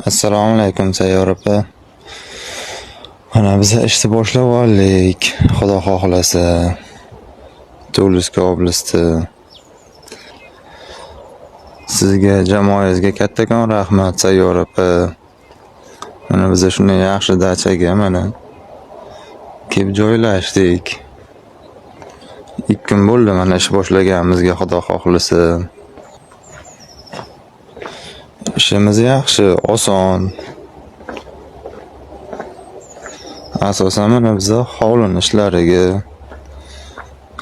Assalomu alaykum Sayyor opa. Mana biz ishni boshlab oldik. Xudo xohlasa. Tuluska oblasti. Sizga, jamoangizga kattakon rahmat Sayyor opa. Mana biz shunday yaxshi dachaga mana kelib joylashdik. 2 kun bo'ldi mana ish boshlaganimizga, Xudo xohlasa. Ishimiz yaxshi, oson. Asosan mana biz hovlini ishlariga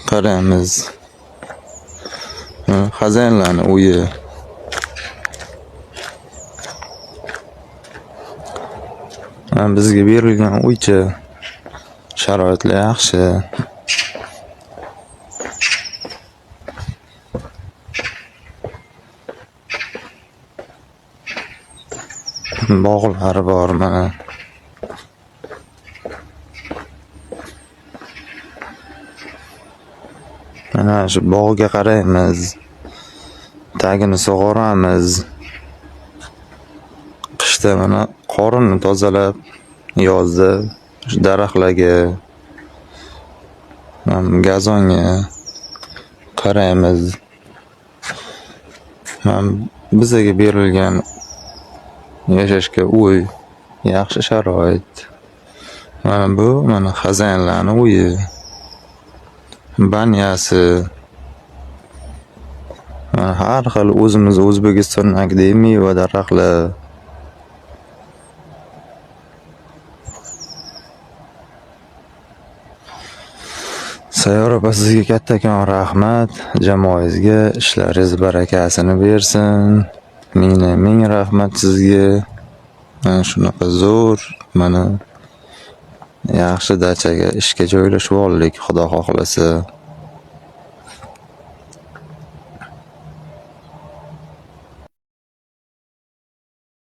qaraymiz. Xazanlarning uyi. Bizga berilgan uycha sharoitlar yaxshi. Bog'lari bor mana. Mana shu bog'ga qaraymiz. Tagini sug'oramiz. Qishda mana qorinni tozalab, yozda shu daraxtlarga, gazonga qaraymiz. Bizga berilgan yashashga uy, yaxshi sharoit. Mana bu xazanlarning uyi. Banyasi. Har xil o'zimiz O'zbekistondagi meva daraxtlar. Sayyor opa, sizga kattakon rahmat. Jamoangizga ishlaringiz barakasini bersin. Ming rahmat sizga. Mana shunaqa zo'r, mana yaxshi dachaga ishga joylashib oldik, Xudo xohlasa.